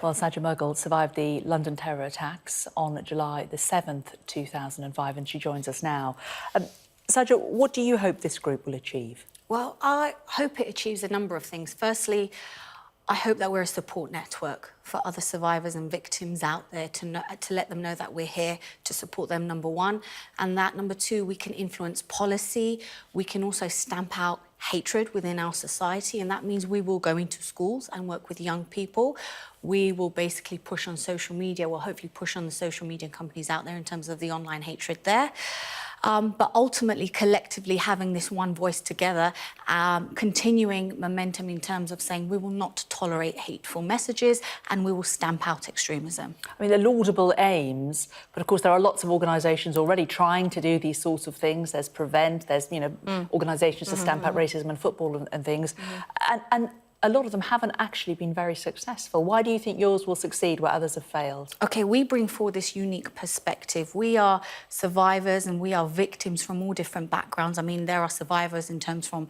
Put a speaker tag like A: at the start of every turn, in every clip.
A: Well, Sajda Mughal survived the London terror attacks on July the 7th, 2005, and she joins us now. Sajda, what do you hope this group will achieve?
B: Well, I hope it achieves a number of things. Firstly, I hope that we're a support network for other survivors and victims out there to let them know that we're here to support them, number one. And that, number two, we can influence policy. We can also stamp out hatred within our society, and that means we will go into schools and work with young people. We will basically push on social media, we'll hopefully push on the social media companies out there in terms of the online hatred there. But ultimately, collectively having this one voice together, continuing momentum in terms of saying we will not tolerate hateful messages and we will stamp out extremism.
A: I mean, they're laudable aims, but of course there are lots of organisations already trying to do these sorts of things. There's Prevent, there's, organisations to stamp out racism in football and things. And a lot of them haven't actually been very successful. Why do you think yours will succeed where others have failed?
B: OK, we bring forward this unique perspective. We are survivors and we are victims from all different backgrounds. I mean, there are survivors in terms from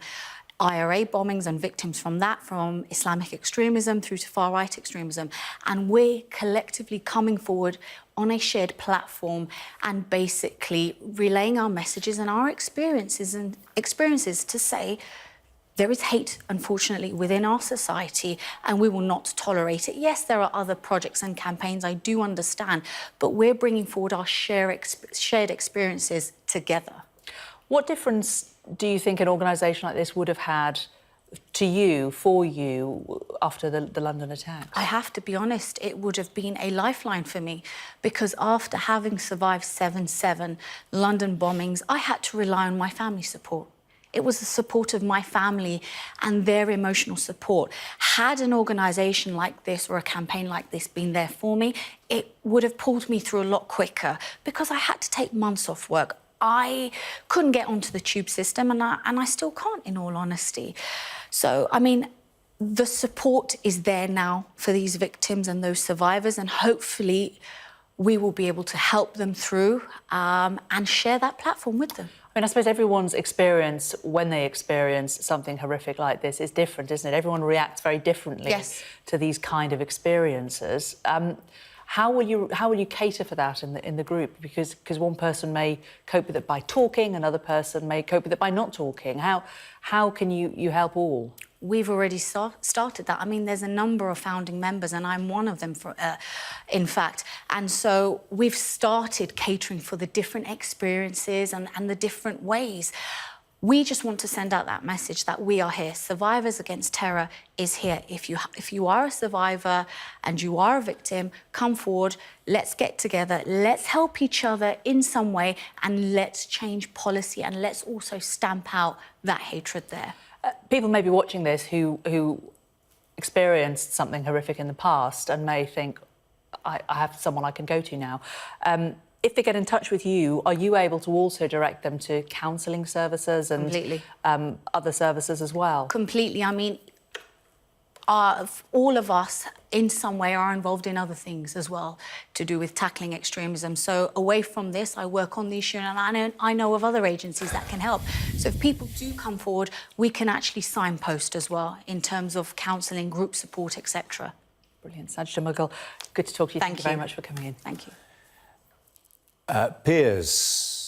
B: IRA bombings and victims from that, from Islamic extremism through to far-right extremism. And we're collectively coming forward on a shared platform and basically relaying our messages and our experiences to say, there is hate, unfortunately, within our society, and we will not tolerate it. Yes, there are other projects and campaigns, I do understand, but we're bringing forward our shared experiences together.
A: What difference do you think an organisation like this would have had to you, for you, after the London attacks?
B: I have to be honest, it would have been a lifeline for me, because after having survived 7/7 London bombings, I had to rely on my family support. It was the support of my family and their emotional support. Had an organisation like this or a campaign like this been there for me, it would have pulled me through a lot quicker, because I had to take months off work. I couldn't get onto the tube system, and I still can't, in all honesty. So, I mean, the support is there now for these victims and those survivors, and hopefully we will be able to help them through and share that platform with them.
A: I mean, I suppose everyone's experience when they experience something horrific like this is different, isn't it? Everyone reacts very differently to these kind of experiences. How will you cater for that in the group? Because one person may cope with it by talking, another person may cope with it by not talking. How can you help all?
B: We've already started that. I mean, there's a number of founding members, and I'm one of them, in fact. And so we've started catering for the different experiences and the different ways. We just want to send out that message that we are here. Survivors Against Terror is here. If you are a survivor and you are a victim, come forward, let's get together, let's help each other in some way, and let's change policy, and let's also stamp out that hatred there.
A: People may be watching this who experienced something horrific in the past and may think, I have someone I can go to now. If they get in touch with you, are you able to also direct them to counselling services and other services as well?
B: Completely. I mean, all of us in some way are involved in other things as well to do with tackling extremism. So away from this, I work on the issue, and I know of other agencies that can help. So if people do come forward, we can actually signpost as well in terms of counselling, group support, etc.
A: Brilliant. Sajda Mughal, good to talk to you. Thank you very much for coming in.
B: Thank you.
C: Piers.